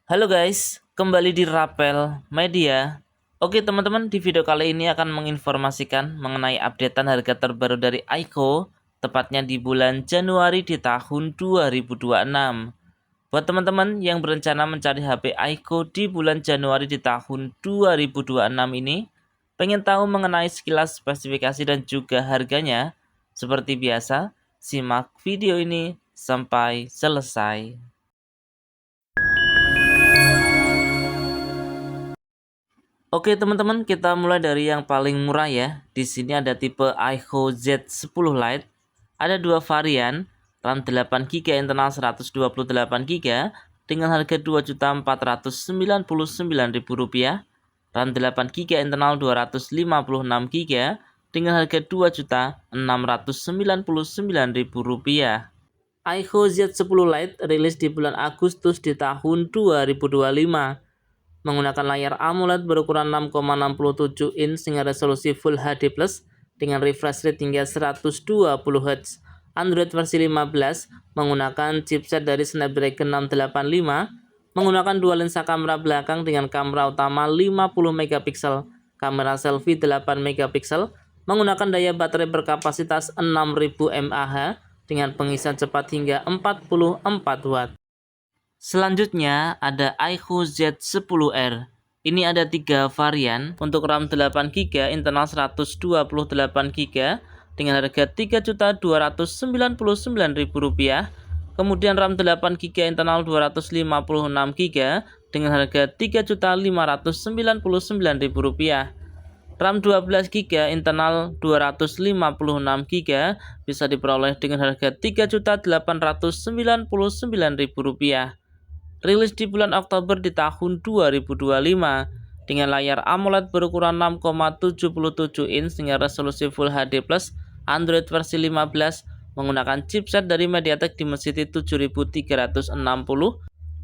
Halo guys, kembali di Rapel Media. Oke teman-teman, di video kali ini akan menginformasikan mengenai updatean harga terbaru dari iQOO, tepatnya di bulan Januari di tahun 2026. Buat teman-teman yang berencana mencari HP iQOO di bulan Januari di tahun 2026 ini, pengen tahu mengenai sekilas spesifikasi dan juga harganya, seperti biasa, simak video ini sampai selesai. Oke teman-teman, kita mulai dari yang paling murah ya. Di sini ada tipe iQOO Z10 Lite. Ada dua varian, RAM 8GB internal 128GB dengan harga Rp2.499.000, RAM 8GB internal 256GB dengan harga Rp2.699.000. iQOO Z10 Lite rilis di bulan Agustus di tahun 2025. Menggunakan layar AMOLED berukuran 6,67 inch dengan resolusi Full HD+ dengan refresh rate hingga 120 Hz. Android versi 15 menggunakan chipset dari Snapdragon 685, menggunakan dua lensa kamera belakang dengan kamera utama 50 megapiksel, kamera selfie 8 megapiksel, menggunakan daya baterai berkapasitas 6000 mAh dengan pengisian cepat hingga 44 watt. Selanjutnya ada iQOO Z10R. Ini ada tiga varian untuk RAM 8GB internal 128GB dengan harga Rp3.299.000. Kemudian RAM 8GB internal 256GB dengan harga Rp3.599.000. RAM 12GB internal 256GB bisa diperoleh dengan harga Rp3.899.000. Rilis di bulan Oktober di tahun 2025 dengan layar AMOLED berukuran 6,77 inch dengan resolusi Full HD+, Android versi 15 menggunakan chipset dari MediaTek Dimensity 7360,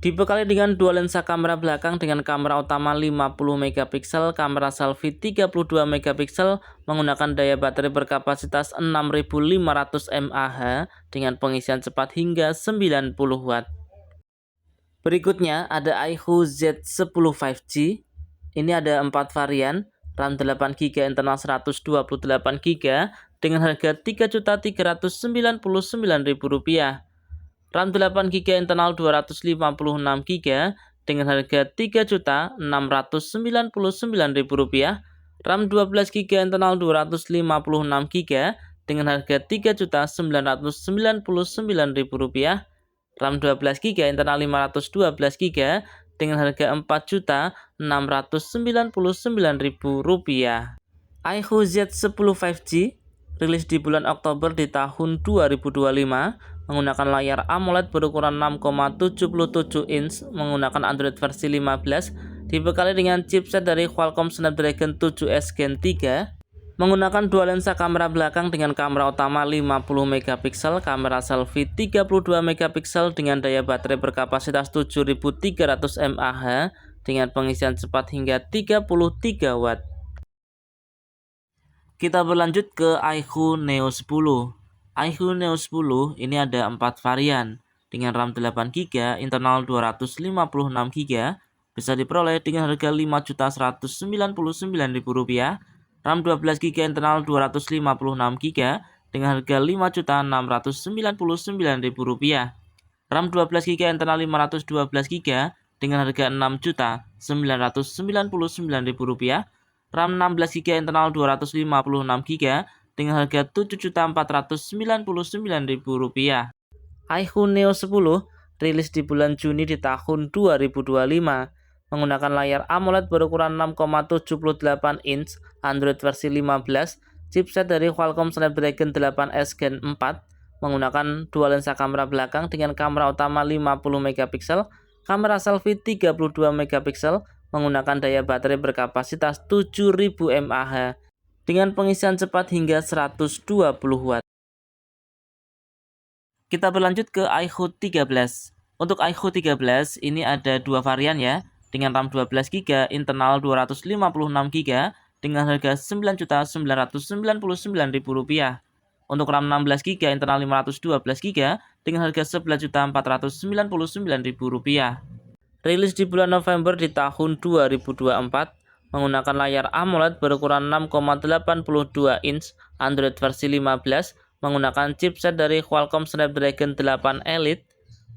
dibekali dengan dua lensa kamera belakang dengan kamera utama 50 megapiksel, kamera selfie 32 megapiksel, menggunakan daya baterai berkapasitas 6500 mAh dengan pengisian cepat hingga 90 watt. Berikutnya ada iQOO Z10 5G. Ini ada 4 varian, RAM 8GB internal 128GB dengan harga Rp3.399.000. RAM 8GB internal 256GB dengan harga Rp3.699.000. RAM 12GB internal 256GB dengan harga Rp3.999.000. RAM 12GB internal 512GB dengan harga Rp4.699.000. iQOO Z10 5G rilis di bulan Oktober di tahun 2025 menggunakan layar AMOLED berukuran 6,77 inch menggunakan Android versi 15, dibekali dengan chipset dari Qualcomm Snapdragon 7S Gen 3, menggunakan dua lensa kamera belakang dengan kamera utama 50 megapiksel, kamera selfie 32 megapiksel dengan daya baterai berkapasitas 7300 mAh dengan pengisian cepat hingga 33 watt. Kita berlanjut ke iQOO Neo 10. iQOO Neo 10 ini ada 4 varian dengan RAM 8GB internal 256GB bisa diperoleh dengan harga Rp5.199.000. RAM 12GB internal 256GB dengan harga Rp5.699.000. RAM 12GB internal 512GB dengan harga Rp6.999.000. RAM 16GB internal 256GB dengan harga Rp7.499.000. iQOO Neo 10 rilis di bulan Juni di tahun 2025 menggunakan layar AMOLED berukuran 6,78 inch, Android versi 15, chipset dari Qualcomm Snapdragon 8S Gen 4, menggunakan dua lensa kamera belakang dengan kamera utama 50 megapiksel, kamera selfie 32 megapiksel, menggunakan daya baterai berkapasitas 7000 mAh dengan pengisian cepat hingga 120 watt. Kita berlanjut ke iQOO 13. Untuk iQOO 13 ini ada dua varian ya, dengan RAM 12GB internal 256GB dengan harga Rp9.999.000. Untuk RAM 16GB internal 512GB dengan harga Rp11.499.000. rilis di bulan November di tahun 2024, menggunakan layar AMOLED berukuran 6,82 inch, Android versi 15, menggunakan chipset dari Qualcomm Snapdragon 8 Elite,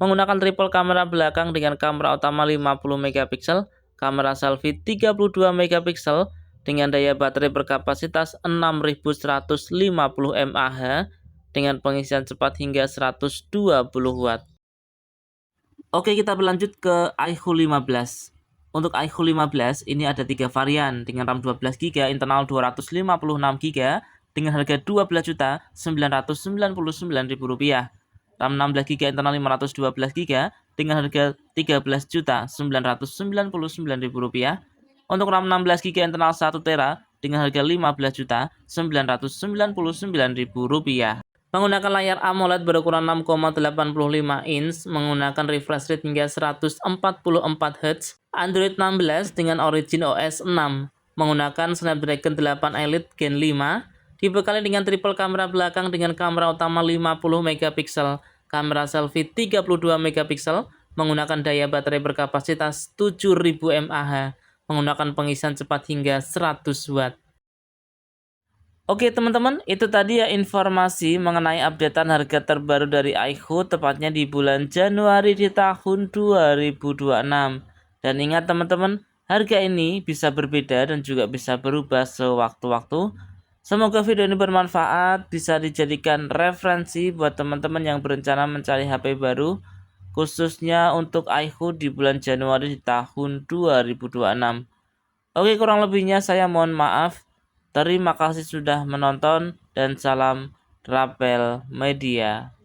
menggunakan triple kamera belakang dengan kamera utama 50 megapiksel, kamera selfie 32 megapiksel, dengan daya baterai berkapasitas 6150 mAh, dengan pengisian cepat hingga 120 watt. Oke, kita berlanjut ke iQOO 15. Untuk iQOO 15 ini ada 3 varian dengan RAM 12GB, internal 256GB dengan harga Rp12.999.000. RAM 16GB, internal 512GB dengan harga Rp13.999.000. Untuk RAM 16GB, internal 1TB dengan harga Rp15.999.000. Menggunakan layar AMOLED berukuran 6,85 inch, menggunakan refresh rate hingga 144 Hz, Android 16 dengan Origin OS 6, menggunakan Snapdragon 8 Elite Gen 5, dibekali dengan triple kamera belakang dengan kamera utama 50 megapiksel, kamera selfie 32 megapiksel, menggunakan daya baterai berkapasitas 7000 mAh, menggunakan pengisian cepat hingga 100 watt. Oke teman-teman, itu tadi ya informasi mengenai updatean harga terbaru dari iQOO tepatnya di bulan Januari di tahun 2026. Dan ingat teman-teman, harga ini bisa berbeda dan juga bisa berubah sewaktu-waktu. Semoga video ini bermanfaat, bisa dijadikan referensi buat teman-teman yang berencana mencari HP baru, khususnya untuk iQOO di bulan Januari di tahun 2026. Oke, kurang lebihnya saya mohon maaf. Terima kasih sudah menonton dan salam Rapel Media.